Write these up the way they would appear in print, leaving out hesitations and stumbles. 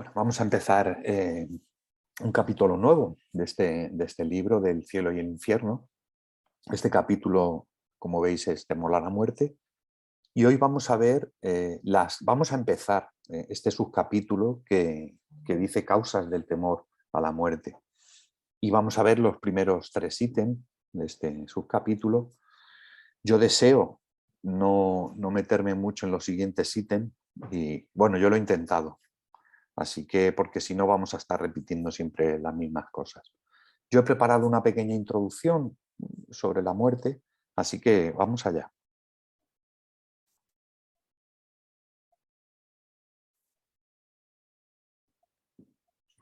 Bueno, vamos a empezar un capítulo nuevo de este libro del cielo y el infierno. Este capítulo, como veis, es Temor a la muerte. Y hoy vamos a ver, vamos a empezar este subcapítulo que dice causas del temor a la muerte. Y vamos a ver los primeros 3 ítems de este subcapítulo. Yo deseo no meterme mucho en los siguientes ítems y bueno, yo lo he intentado. Así que, porque si no vamos a estar repitiendo siempre las mismas cosas. Yo he preparado una pequeña introducción sobre la muerte, así que vamos allá.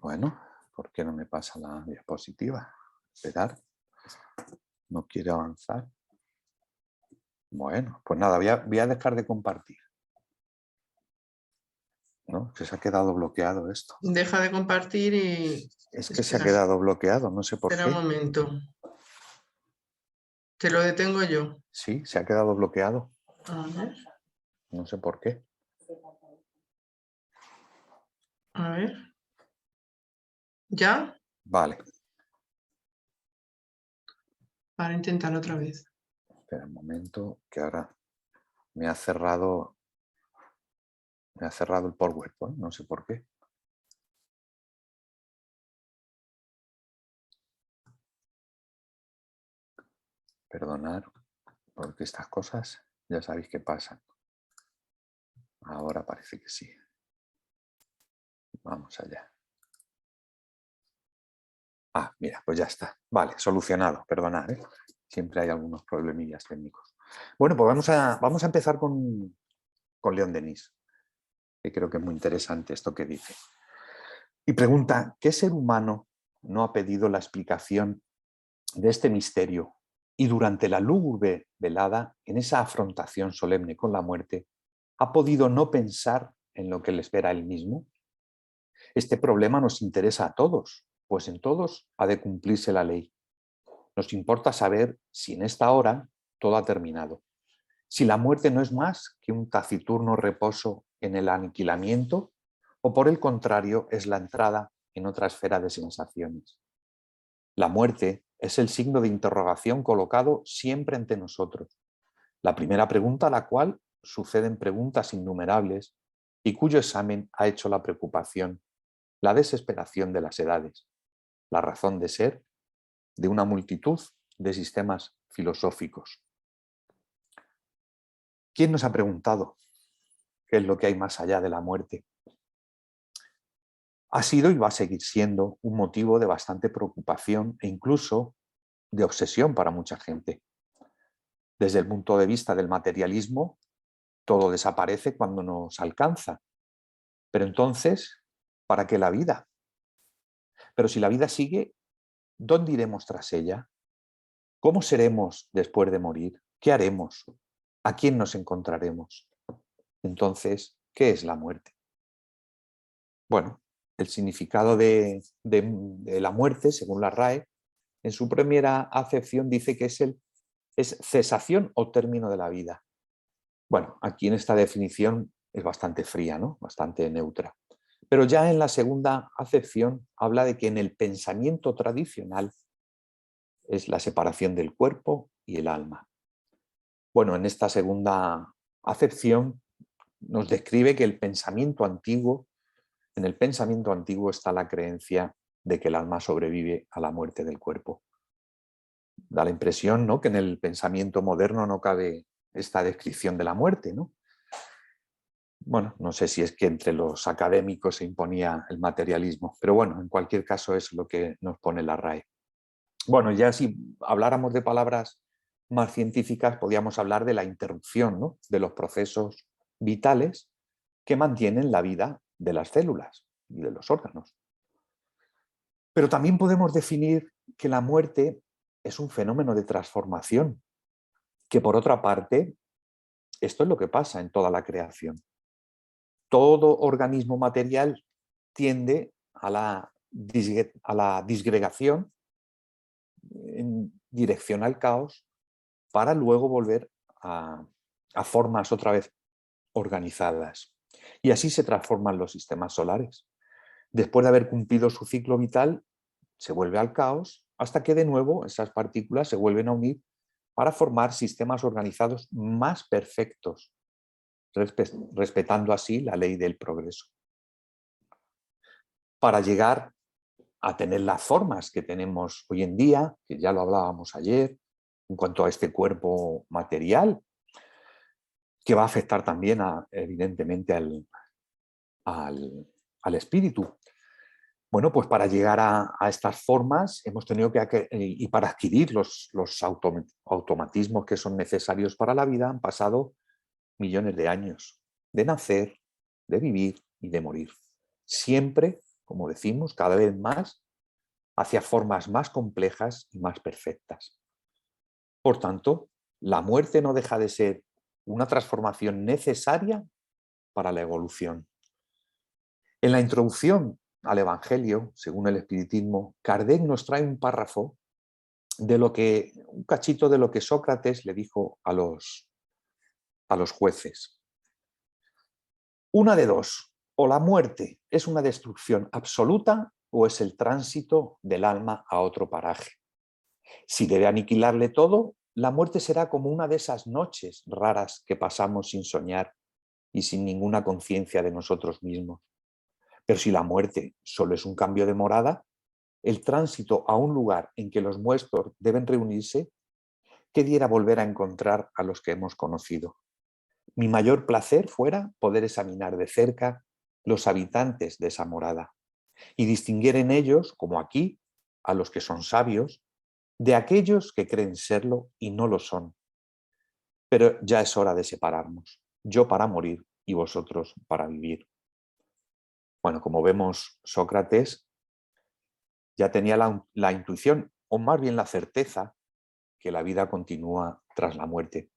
Bueno, ¿por qué no me pasa la diapositiva? Esperar. No quiere avanzar. Bueno, pues nada, voy a dejar de compartir. ¿No? Que se ha quedado bloqueado esto. Deja de compartir y... Es que se ha quedado bloqueado, no sé por qué. Espera un momento. Te lo detengo yo. Sí, se ha quedado bloqueado. A ver. No sé por qué. A ver. ¿Ya? Vale. Para intentar otra vez. Espera un momento, que ahora me ha cerrado el PowerPoint, no sé por qué. Perdonad, porque estas cosas ya sabéis que pasan. Ahora parece que sí. Vamos allá. Ah, mira, pues ya está. Vale, solucionado, perdonad, ¿eh? Siempre hay algunos problemillas técnicos. Bueno, pues vamos a empezar con León Denis, que creo que es muy interesante esto que dice. Y pregunta, ¿qué ser humano no ha pedido la explicación de este misterio y durante la lúgubre velada, en esa afrontación solemne con la muerte, ha podido no pensar en lo que le espera a él mismo? Este problema nos interesa a todos, pues en todos ha de cumplirse la ley. Nos importa saber si en esta hora todo ha terminado, si la muerte no es más que un taciturno reposo en el aniquilamiento o por el contrario es la entrada en otra esfera de sensaciones. La muerte es el signo de interrogación colocado siempre ante nosotros. La primera pregunta a la cual suceden preguntas innumerables y cuyo examen ha hecho la preocupación, la desesperación de las edades, la razón de ser de una multitud de sistemas filosóficos. ¿Quién nos ha preguntado qué es lo que hay más allá de la muerte? Ha sido y va a seguir siendo un motivo de bastante preocupación e incluso de obsesión para mucha gente. Desde el punto de vista del materialismo, todo desaparece cuando nos alcanza. Pero entonces, ¿para qué la vida? Pero si la vida sigue, ¿dónde iremos tras ella? ¿Cómo seremos después de morir? ¿Qué haremos? ¿A quién nos encontraremos? Entonces, ¿qué es la muerte? Bueno, el significado de la muerte, según la RAE, en su primera acepción dice que es cesación o término de la vida. Bueno, aquí en esta definición es bastante fría, ¿no? Bastante neutra. Pero ya en la segunda acepción habla de que en el pensamiento tradicional es la separación del cuerpo y el alma. Bueno, en esta segunda acepción nos describe que en el pensamiento antiguo está la creencia de que el alma sobrevive a la muerte del cuerpo. Da la impresión, ¿no?, que en el pensamiento moderno no cabe esta descripción de la muerte, ¿no? Bueno, no sé si es que entre los académicos se imponía el materialismo, pero bueno, en cualquier caso es lo que nos pone la RAE. Bueno, ya si habláramos de palabras más científicas, podríamos hablar de la interrupción, ¿no?, de los procesos vitales que mantienen la vida de las células y de los órganos. Pero también podemos definir que la muerte es un fenómeno de transformación, que por otra parte, esto es lo que pasa en toda la creación. Todo organismo material tiende a la disgregación en dirección al caos para luego volver a formas otra vez organizadas. Y así se transforman los sistemas solares. Después de haber cumplido su ciclo vital, se vuelve al caos hasta que de nuevo esas partículas se vuelven a unir para formar sistemas organizados más perfectos, respetando así la ley del progreso. Para llegar a tener las formas que tenemos hoy en día, que ya lo hablábamos ayer, en cuanto a este cuerpo material, que va a afectar también evidentemente al espíritu. Bueno, pues para llegar a estas formas hemos tenido y para adquirir los automatismos que son necesarios para la vida, han pasado millones de años de nacer, de vivir y de morir. Siempre, como decimos, cada vez más hacia formas más complejas y más perfectas. Por tanto, la muerte no deja de ser una transformación necesaria para la evolución. En la introducción al Evangelio, según el Espiritismo, Kardec nos trae un párrafo un cachito de lo que Sócrates le dijo a los jueces. Una de dos, o la muerte es una destrucción absoluta o es el tránsito del alma a otro paraje. Si debe aniquilarle todo, la muerte será como una de esas noches raras que pasamos sin soñar y sin ninguna conciencia de nosotros mismos. Pero si la muerte solo es un cambio de morada, el tránsito a un lugar en que los muertos deben reunirse, ¿qué diera volver a encontrar a los que hemos conocido? Mi mayor placer fuera poder examinar de cerca los habitantes de esa morada y distinguir en ellos, como aquí, a los que son sabios, de aquellos que creen serlo y no lo son. Pero ya es hora de separarnos, yo para morir y vosotros para vivir. Bueno, como vemos, Sócrates ya tenía la intuición, o más bien la certeza, que la vida continúa tras la muerte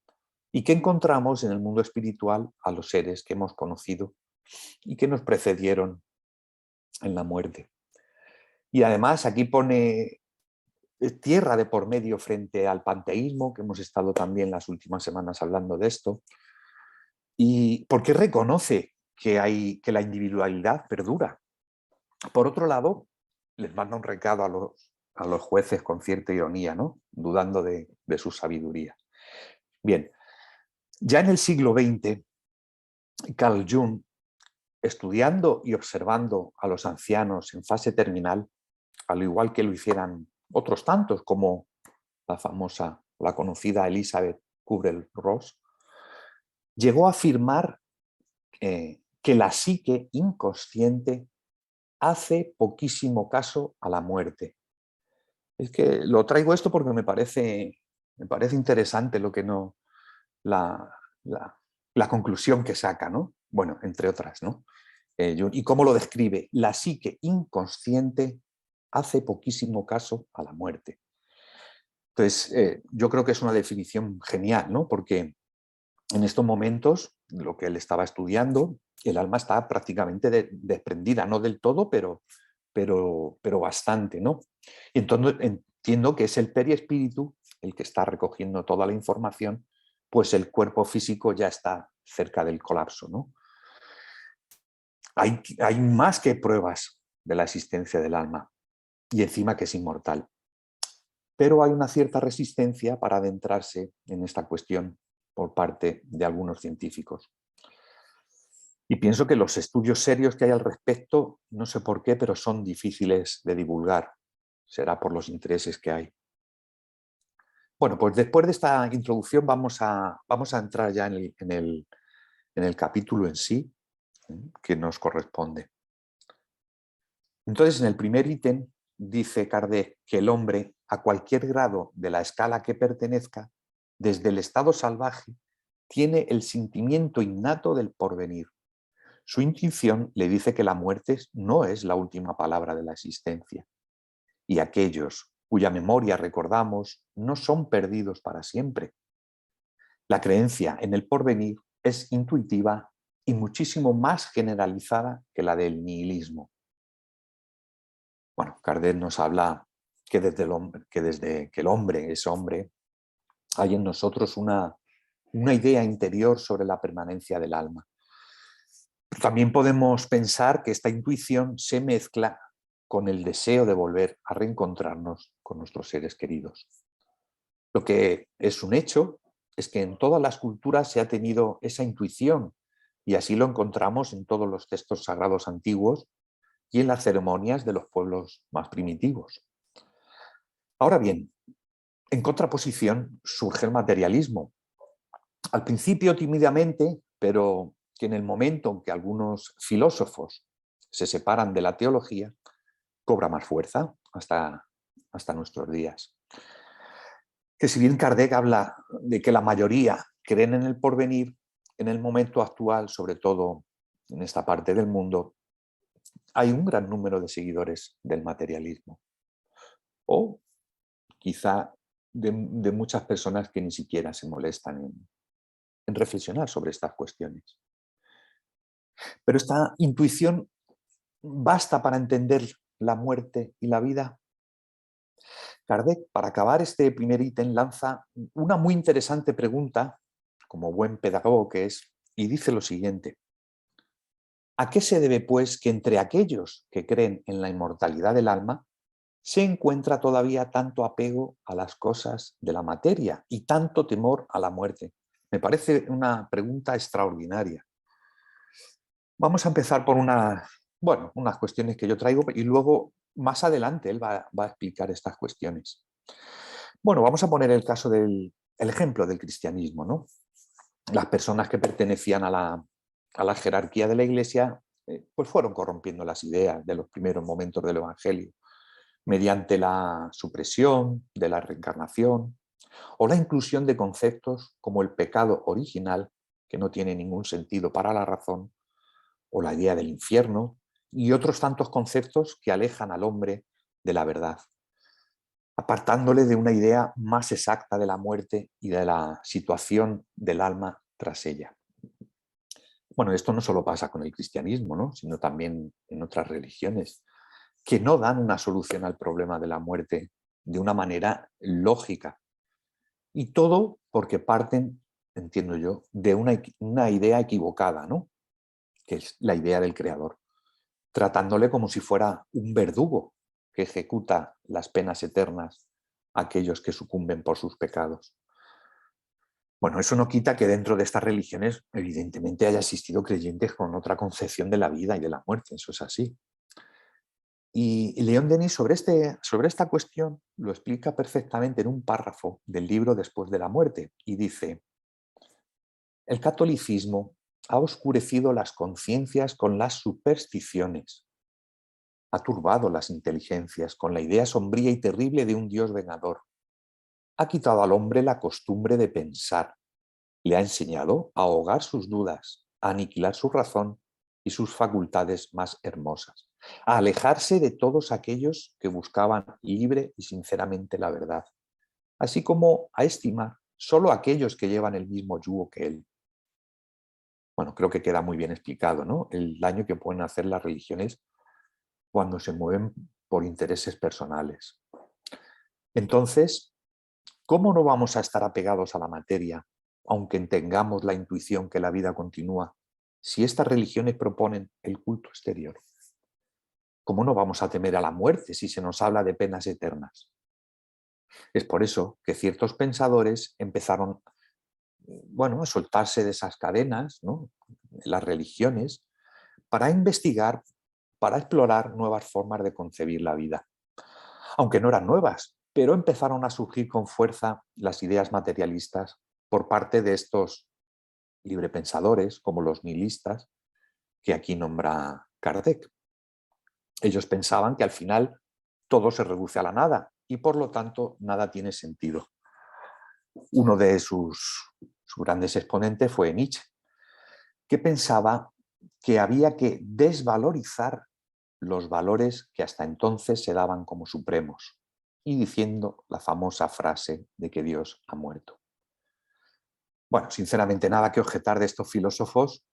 y que encontramos en el mundo espiritual a los seres que hemos conocido y que nos precedieron en la muerte. Y además aquí pone tierra de por medio frente al panteísmo, que hemos estado también las últimas semanas hablando de esto, y porque reconoce que la individualidad perdura. Por otro lado, les manda un recado a los jueces con cierta ironía, ¿no? Dudando de su sabiduría. Bien, ya en el siglo XX, Carl Jung, estudiando y observando a los ancianos en fase terminal, al igual que lo hicieran otros tantos, como la conocida Elizabeth Kubler-Ross, llegó a afirmar que la psique inconsciente hace poquísimo caso a la muerte. Es que lo traigo esto porque me parece interesante la conclusión que saca, ¿no? Bueno, entre otras, ¿no? Y cómo lo describe. La psique inconsciente hace poquísimo caso a la muerte. Entonces, yo creo que es una definición genial, ¿no? Porque en estos momentos, lo que él estaba estudiando, el alma está prácticamente desprendida, no del todo, pero bastante, ¿no? Y entonces entiendo que es el periespíritu el que está recogiendo toda la información, pues el cuerpo físico ya está cerca del colapso, ¿no? Hay más que pruebas de la existencia del alma y encima que es inmortal. Pero hay una cierta resistencia para adentrarse en esta cuestión por parte de algunos científicos. Y pienso que los estudios serios que hay al respecto, no sé por qué, pero son difíciles de divulgar. Será por los intereses que hay. Bueno, pues después de esta introducción vamos a entrar ya en el capítulo en sí, que nos corresponde. Entonces, en el primer ítem dice Kardec que el hombre, a cualquier grado de la escala que pertenezca, desde el estado salvaje, tiene el sentimiento innato del porvenir. Su intuición le dice que la muerte no es la última palabra de la existencia. Y aquellos cuya memoria recordamos no son perdidos para siempre. La creencia en el porvenir es intuitiva y muchísimo más generalizada que la del nihilismo. Bueno, Kardec nos habla que desde que el hombre es hombre, hay en nosotros una idea interior sobre la permanencia del alma. También podemos pensar que esta intuición se mezcla con el deseo de volver a reencontrarnos con nuestros seres queridos. Lo que es un hecho es que en todas las culturas se ha tenido esa intuición y así lo encontramos en todos los textos sagrados antiguos y en las ceremonias de los pueblos más primitivos. Ahora bien, en contraposición surge el materialismo. Al principio tímidamente, pero que en el momento en que algunos filósofos se separan de la teología, cobra más fuerza hasta nuestros días. Que si bien Kardec habla de que la mayoría creen en el porvenir, en el momento actual, sobre todo en esta parte del mundo, hay un gran número de seguidores del materialismo. O quizá de muchas personas que ni siquiera se molestan en reflexionar sobre estas cuestiones. Pero esta intuición basta para entender la muerte y la vida. Kardec, para acabar este primer ítem, lanza una muy interesante pregunta, como buen pedagogo que es, y dice lo siguiente: ¿a qué se debe, pues, que entre aquellos que creen en la inmortalidad del alma se encuentra todavía tanto apego a las cosas de la materia y tanto temor a la muerte? Me parece una pregunta extraordinaria. Vamos a empezar por unas cuestiones que yo traigo y luego más adelante él va a explicar estas cuestiones. Bueno, vamos a poner el ejemplo del cristianismo, ¿no? Las personas que pertenecían a la jerarquía de la Iglesia pues fueron corrompiendo las ideas de los primeros momentos del Evangelio mediante la supresión de la reencarnación o la inclusión de conceptos como el pecado original, que no tiene ningún sentido para la razón, o la idea del infierno, y otros tantos conceptos que alejan al hombre de la verdad, apartándole de una idea más exacta de la muerte y de la situación del alma tras ella. Bueno, esto no solo pasa con el cristianismo, ¿no?, sino también en otras religiones, que no dan una solución al problema de la muerte de una manera lógica. Y todo porque parten, entiendo yo, de una idea equivocada, ¿no?, que es la idea del creador, tratándole como si fuera un verdugo que ejecuta las penas eternas a aquellos que sucumben por sus pecados. Bueno, eso no quita que dentro de estas religiones evidentemente haya existido creyentes con otra concepción de la vida y de la muerte, eso es así. Y León Denis sobre esta cuestión lo explica perfectamente en un párrafo del libro Después de la muerte y dice: el catolicismo ha oscurecido las conciencias con las supersticiones, ha turbado las inteligencias con la idea sombría y terrible de un Dios vengador, ha quitado al hombre la costumbre de pensar, le ha enseñado a ahogar sus dudas, a aniquilar su razón y sus facultades más hermosas, a alejarse de todos aquellos que buscaban libre y sinceramente la verdad, así como a estimar solo aquellos que llevan el mismo yugo que él. Bueno, creo que queda muy bien explicado, ¿no?, el daño que pueden hacer las religiones cuando se mueven por intereses personales. Entonces, ¿cómo no vamos a estar apegados a la materia, aunque tengamos la intuición que la vida continúa, si estas religiones proponen el culto exterior? ¿Cómo no vamos a temer a la muerte si se nos habla de penas eternas? Es por eso que ciertos pensadores empezaron, a soltarse de esas cadenas, ¿no?, las religiones, para investigar, para explorar nuevas formas de concebir la vida. Aunque no eran nuevas, pero empezaron a surgir con fuerza las ideas materialistas por parte de estos librepensadores, como los nihilistas, que aquí nombra Kardec. Ellos pensaban que al final todo se reduce a la nada y por lo tanto nada tiene sentido. Uno de sus grandes exponentes fue Nietzsche, que pensaba que había que desvalorizar los valores que hasta entonces se daban como supremos, y diciendo la famosa frase de que Dios ha muerto. Bueno, sinceramente nada que objetar de estos filósofos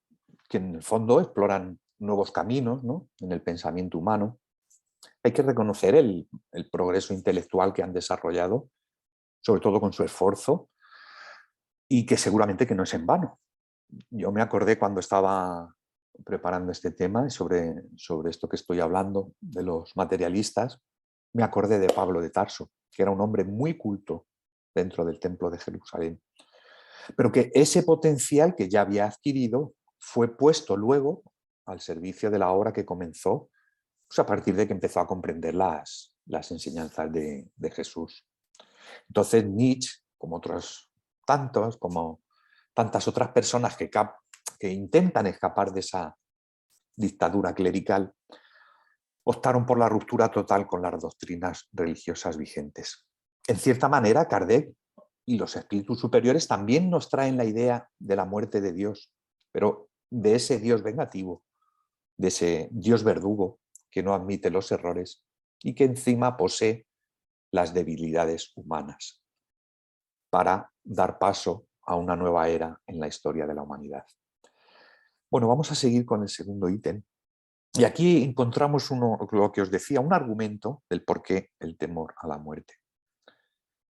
que en el fondo exploran nuevos caminos, ¿no?, en el pensamiento humano. Hay que reconocer el progreso intelectual que han desarrollado, sobre todo con su esfuerzo, y que seguramente que no es en vano. Yo me acordé cuando estaba preparando este tema y sobre esto que estoy hablando de los materialistas, me acordé de Pablo de Tarso, que era un hombre muy culto dentro del templo de Jerusalén, pero que ese potencial que ya había adquirido fue puesto luego al servicio de la obra que comenzó, pues a partir de que empezó a comprender las enseñanzas de Jesús. Entonces Nietzsche, como otros tantos, como tantas otras personas que intentan escapar de esa dictadura clerical, optaron por la ruptura total con las doctrinas religiosas vigentes. En cierta manera, Kardec y los espíritus superiores también nos traen la idea de la muerte de Dios, pero de ese Dios vengativo, de ese Dios verdugo que no admite los errores y que encima posee las debilidades humanas para dar paso a una nueva era en la historia de la humanidad. Bueno, vamos a seguir con el segundo ítem. Y aquí encontramos lo que os decía, un argumento del por qué el temor a la muerte.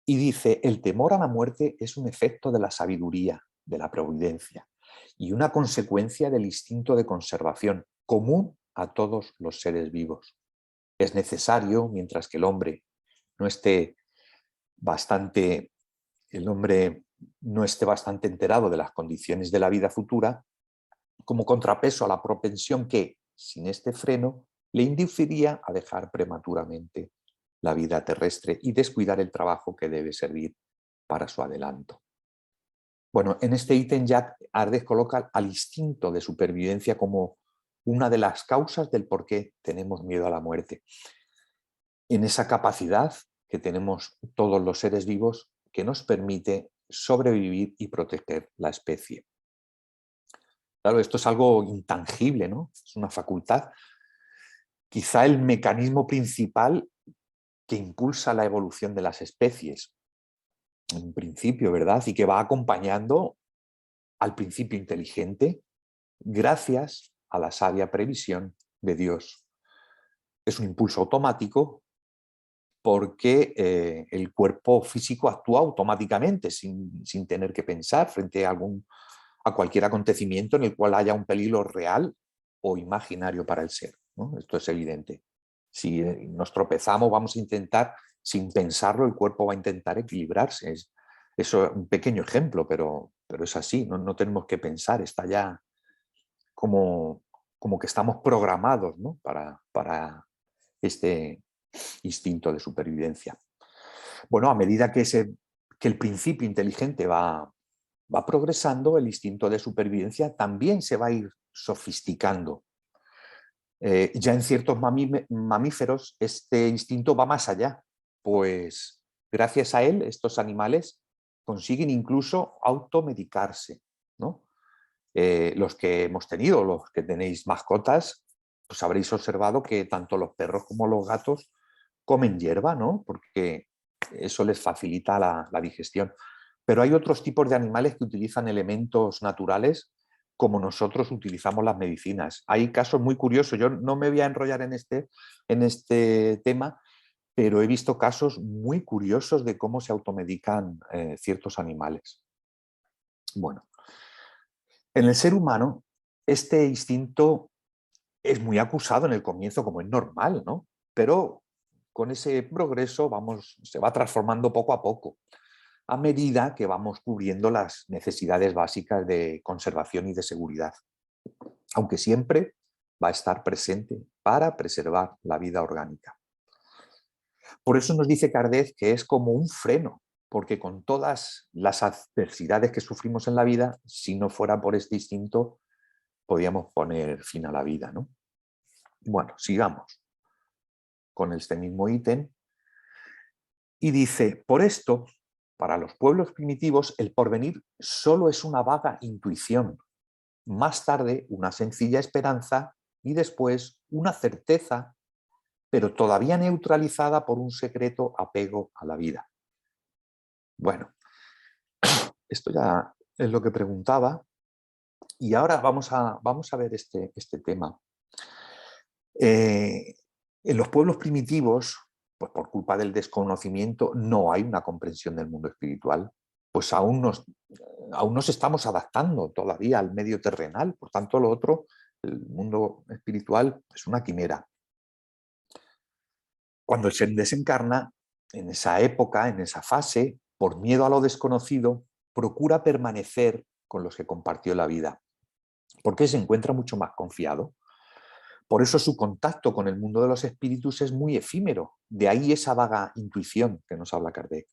Y dice, el temor a la muerte es un efecto de la sabiduría, de la providencia, y una consecuencia del instinto de conservación común a todos los seres vivos. Es necesario, mientras que el hombre no esté bastante enterado de las condiciones de la vida futura, como contrapeso a la propensión que, sin este freno, le induciría a dejar prematuramente la vida terrestre y descuidar el trabajo que debe servir para su adelanto. Bueno, en este ítem ya Kardec coloca al instinto de supervivencia como una de las causas del por qué tenemos miedo a la muerte. En esa capacidad que tenemos todos los seres vivos que nos permite sobrevivir y proteger la especie. Claro, esto es algo intangible, ¿no? Es una facultad. Quizá el mecanismo principal que impulsa la evolución de las especies, en principio, ¿verdad? Y que va acompañando al principio inteligente gracias a la sabia previsión de Dios. Es un impulso automático porque el cuerpo físico actúa automáticamente sin tener que pensar frente a cualquier acontecimiento en el cual haya un peligro real o imaginario para el ser, ¿no? Esto es evidente. Si nos tropezamos, vamos a intentar, sin pensarlo, el cuerpo va a intentar equilibrarse. Eso es un pequeño ejemplo, pero es así, no tenemos que pensar, está ya como que estamos programados, ¿no? para este instinto de supervivencia. Bueno, a medida que el principio inteligente va progresando, el instinto de supervivencia también se va a ir sofisticando. Ya en ciertos mamíferos este instinto va más allá, pues gracias a él estos animales consiguen incluso automedicarse, ¿no? Los que hemos tenido, los que tenéis mascotas, pues habréis observado que tanto los perros como los gatos comen hierba, ¿no? Porque eso les facilita la digestión. Pero hay otros tipos de animales que utilizan elementos naturales como nosotros utilizamos las medicinas. Hay casos muy curiosos, yo no me voy a enrollar en este tema, pero he visto casos muy curiosos de cómo se automedican ciertos animales. Bueno, en el ser humano este instinto es muy acusado en el comienzo, como es normal, ¿no? Pero con ese progreso se va transformando poco a poco, a medida que vamos cubriendo las necesidades básicas de conservación y de seguridad, aunque siempre va a estar presente para preservar la vida orgánica. Por eso nos dice Kardec que es como un freno, porque con todas las adversidades que sufrimos en la vida, si no fuera por este instinto, podríamos poner fin a la vida, ¿no? Bueno, sigamos con este mismo ítem. Y dice, por esto, para los pueblos primitivos, el porvenir solo es una vaga intuición, más tarde una sencilla esperanza y después una certeza, pero todavía neutralizada por un secreto apego a la vida. Bueno, esto ya es lo que preguntaba y ahora vamos a ver este tema. En los pueblos primitivos, pues por culpa del desconocimiento, no hay una comprensión del mundo espiritual. Pues aún nos estamos adaptando todavía al medio terrenal, por tanto lo otro El mundo espiritual es una quimera. Cuando el ser desencarna, en esa época, en esa fase, por miedo a lo desconocido, procura permanecer con los que compartió la vida, porque se encuentra mucho más confiado. Por eso su contacto con el mundo de los espíritus es muy efímero, de ahí esa vaga intuición que nos habla Kardec.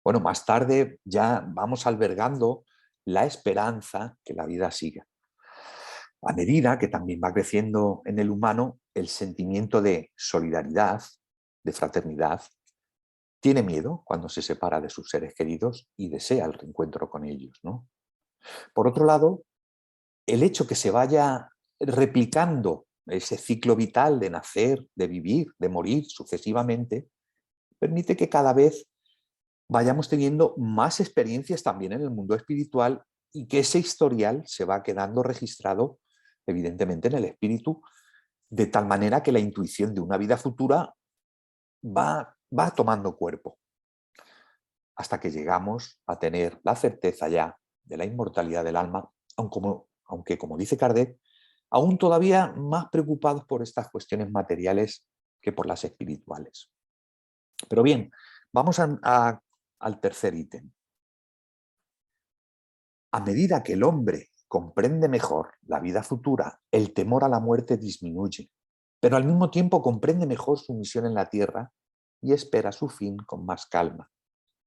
Bueno, más tarde ya vamos albergando la esperanza que la vida siga. A medida que también va creciendo en el humano el sentimiento de solidaridad, de fraternidad, tiene miedo cuando se separa de sus seres queridos y desea el reencuentro con ellos, ¿no? Por otro lado, el hecho que se vaya replicando ese ciclo vital de nacer, de vivir, de morir sucesivamente, permite que cada vez vayamos teniendo más experiencias también en el mundo espiritual y que ese historial se va quedando registrado evidentemente en el espíritu, de tal manera que la intuición de una vida futura va tomando cuerpo, hasta que llegamos a tener la certeza ya de la inmortalidad del alma, aunque como dice Kardec, aún todavía más preocupados por estas cuestiones materiales que por las espirituales. Pero bien, vamos al tercer ítem. A medida que el hombre comprende mejor la vida futura, el temor a la muerte disminuye, pero al mismo tiempo comprende mejor su misión en la tierra y espera su fin con más calma,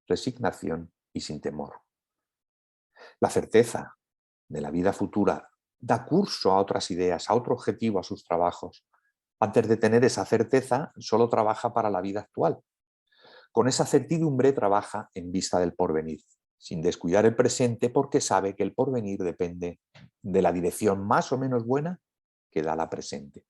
resignación y sin temor. La certeza de la vida futura da curso a otras ideas, a otro objetivo, a sus trabajos. Antes de tener esa certeza, solo trabaja para la vida actual. Con esa certidumbre trabaja en vista del porvenir, sin descuidar el presente porque sabe que el porvenir depende de la dirección más o menos buena que da la presente.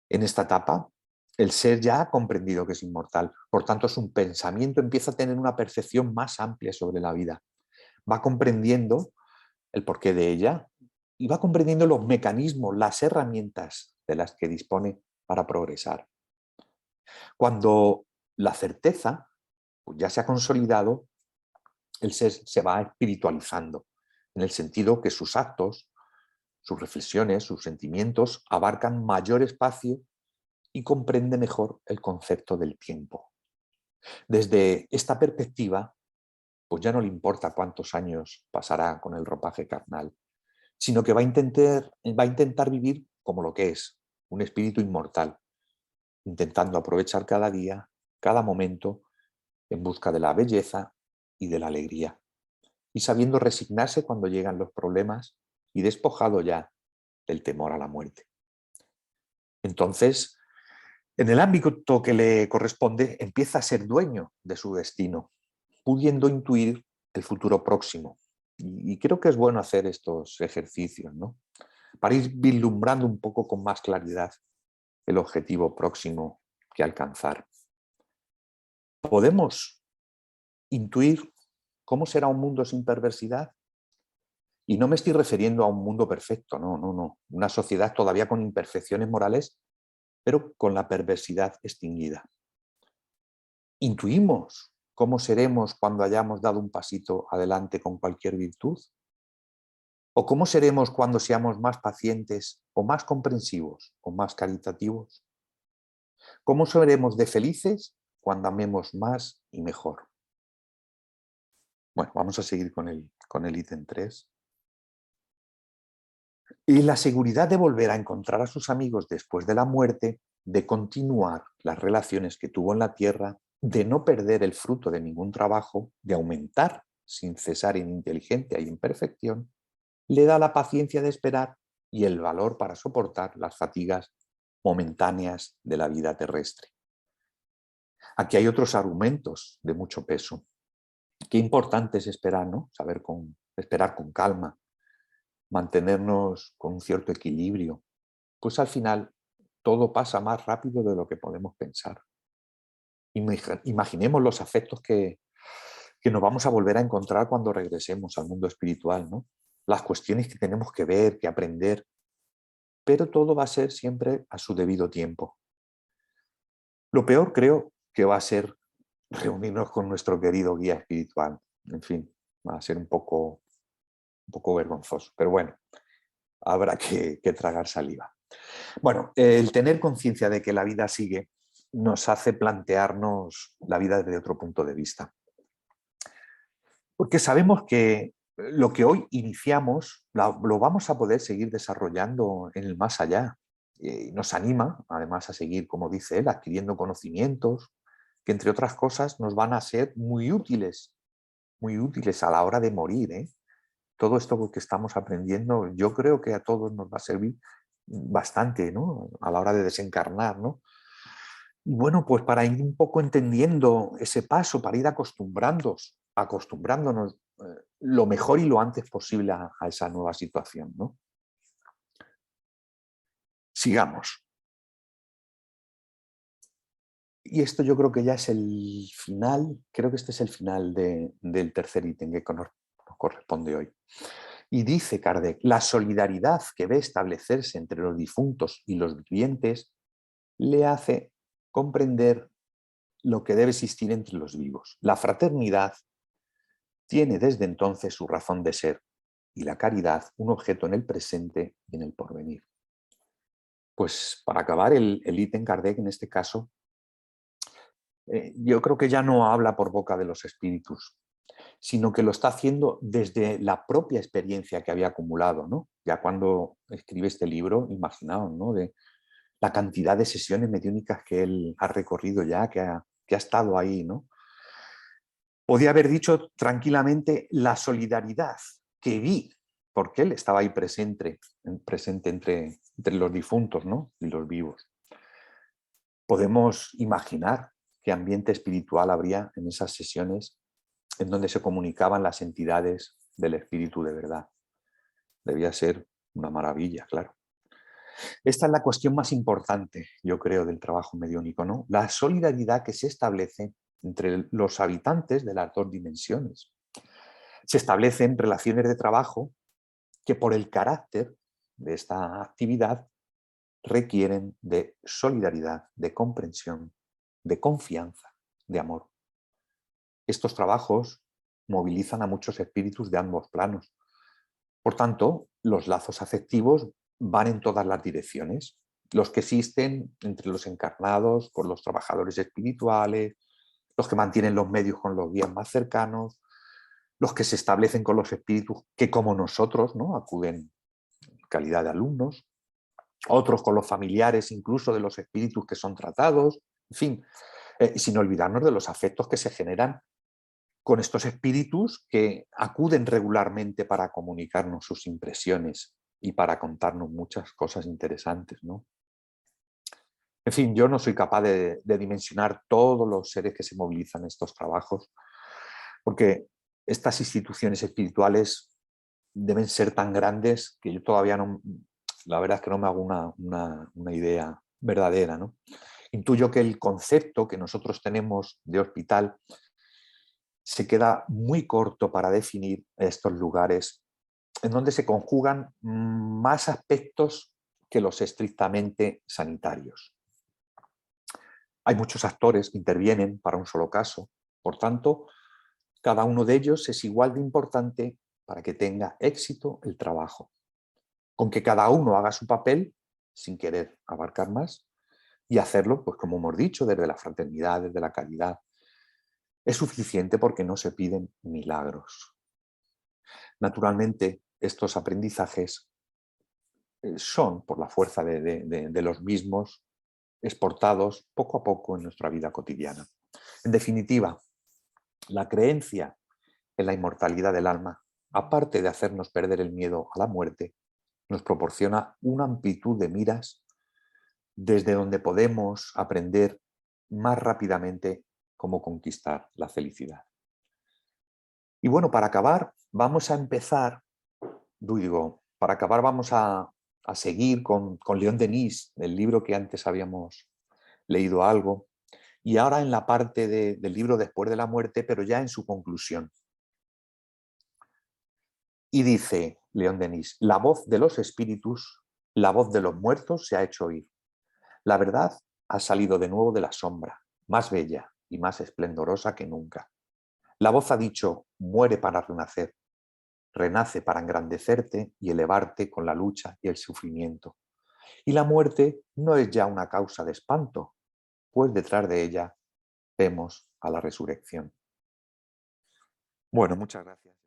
En esta etapa, el ser ya ha comprendido que es inmortal, por tanto su pensamiento empieza a tener una percepción más amplia sobre la vida. Va comprendiendo el porqué de ella y va comprendiendo los mecanismos, las herramientas de las que dispone para progresar. Cuando la certeza pues ya se ha consolidado, el ser se va espiritualizando, en el sentido que sus actos, sus reflexiones, sus sentimientos abarcan mayor espacio y comprende mejor el concepto del tiempo. Desde esta perspectiva, pues ya no le importa cuántos años pasará con el ropaje carnal, sino que va a intentar vivir como lo que es, un espíritu inmortal, intentando aprovechar cada día, cada momento, en busca de la belleza y de la alegría, y sabiendo resignarse cuando llegan los problemas y despojado ya del temor a la muerte. Entonces, en el ámbito que le corresponde, empieza a ser dueño de su destino, pudiendo intuir el futuro próximo. Y creo que es bueno hacer estos ejercicios, ¿no? Para ir vislumbrando un poco con más claridad el objetivo próximo que alcanzar. ¿Podemos intuir cómo será un mundo sin perversidad? Y no me estoy refiriendo a un mundo perfecto, no. Una sociedad todavía con imperfecciones morales, pero con la perversidad extinguida. ¿Intuimos cómo seremos cuando hayamos dado un pasito adelante con cualquier virtud? ¿O cómo seremos cuando seamos más pacientes o más comprensivos o más caritativos? ¿Cómo seremos de felices cuando amemos más y mejor? Bueno, vamos a seguir con el ítem 3. Y la seguridad de volver a encontrar a sus amigos después de la muerte, de continuar las relaciones que tuvo en la tierra, de no perder el fruto de ningún trabajo, de aumentar sin cesar en inteligencia y en perfección, le da la paciencia de esperar y el valor para soportar las fatigas momentáneas de la vida terrestre. Aquí hay otros argumentos de mucho peso. Qué importante es esperar, ¿no? Esperar con calma, mantenernos con un cierto equilibrio, pues al final todo pasa más rápido de lo que podemos pensar. Imaginemos los afectos que nos vamos a volver a encontrar cuando regresemos al mundo espiritual, ¿no? Las cuestiones que tenemos que ver, que aprender, pero todo va a ser siempre a su debido tiempo. Lo peor creo que va a ser reunirnos con nuestro querido guía espiritual. En fin, va a ser un poco vergonzoso, pero bueno, habrá que tragar saliva. Bueno, el tener conciencia de que la vida sigue nos hace plantearnos la vida desde otro punto de vista. Porque sabemos que lo que hoy iniciamos lo vamos a poder seguir desarrollando en el más allá. Nos anima, además, a seguir, como dice él, adquiriendo conocimientos que, entre otras cosas, nos van a ser muy útiles a la hora de morir, ¿eh? Todo esto que estamos aprendiendo, yo creo que a todos nos va a servir bastante, ¿no? A la hora de desencarnar, ¿no? Y bueno, pues para ir un poco entendiendo ese paso, para ir acostumbrándonos lo mejor y lo antes posible a esa nueva situación, ¿no? Sigamos. Y esto yo creo que ya es el final, creo que este es el final del tercer ítem que nos corresponde hoy. Y dice Kardec, la solidaridad que ve establecerse entre los difuntos y los vivientes le hace comprender lo que debe existir entre los vivos. La fraternidad tiene desde entonces su razón de ser y la caridad un objeto en el presente y en el porvenir. Pues para acabar el ítem Kardec en este caso, yo creo que ya no habla por boca de los espíritus, sino que lo está haciendo desde la propia experiencia que había acumulado, ¿no? Ya cuando escribe este libro, imaginaos, ¿no? De la cantidad de sesiones mediúnicas que él ha recorrido ya, que ha estado ahí, ¿no? Podía haber dicho tranquilamente la solidaridad que vi, porque él estaba ahí presente entre los difuntos, ¿no? Y los vivos. Podemos imaginar qué ambiente espiritual habría en esas sesiones en donde se comunicaban las entidades del espíritu de verdad. Debía ser una maravilla, claro. Esta es la cuestión más importante, yo creo, del trabajo mediúnico, ¿no? La solidaridad que se establece entre los habitantes de las dos dimensiones. Se establecen relaciones de trabajo que por el carácter de esta actividad requieren de solidaridad, de comprensión, de confianza, de amor. Estos trabajos movilizan a muchos espíritus de ambos planos. Por tanto, los lazos afectivos van en todas las direcciones. Los que existen entre los encarnados, con los trabajadores espirituales, los que mantienen los medios con los guías más cercanos, los que se establecen con los espíritus que, como nosotros, ¿no? Acuden en calidad de alumnos, otros con los familiares incluso de los espíritus que son tratados, en fin, sin olvidarnos de los afectos que se generan con estos espíritus que acuden regularmente para comunicarnos sus impresiones y para contarnos muchas cosas interesantes, ¿no? En fin, yo no soy capaz de dimensionar todos los seres que se movilizan en estos trabajos, porque estas instituciones espirituales deben ser tan grandes que yo todavía no, la verdad es que no me hago una idea verdadera, ¿no? Intuyo que el concepto que nosotros tenemos de hospital se queda muy corto para definir estos lugares en donde se conjugan más aspectos que los estrictamente sanitarios. Hay muchos actores que intervienen para un solo caso, por tanto, cada uno de ellos es igual de importante para que tenga éxito el trabajo. Con que cada uno haga su papel sin querer abarcar más y hacerlo, pues como hemos dicho, desde la fraternidad, desde la caridad, es suficiente porque no se piden milagros. Naturalmente, estos aprendizajes son, por la fuerza de los mismos, exportados poco a poco en nuestra vida cotidiana. En definitiva, la creencia en la inmortalidad del alma, aparte de hacernos perder el miedo a la muerte, nos proporciona una amplitud de miras desde donde podemos aprender más rápidamente cómo conquistar la felicidad. Y bueno, para acabar, vamos a empezar, para acabar vamos a seguir con León Denis, el libro que antes habíamos leído algo, y ahora en la parte del libro Después de la muerte, pero ya en su conclusión. Y dice León Denis, la voz de los espíritus, la voz de los muertos se ha hecho oír. La verdad ha salido de nuevo de la sombra, más bella y más esplendorosa que nunca. La voz ha dicho, muere para renacer. renace para engrandecerte y elevarte con la lucha y el sufrimiento. Y la muerte no es ya una causa de espanto, pues detrás de ella vemos a la resurrección. Bueno, muchas gracias.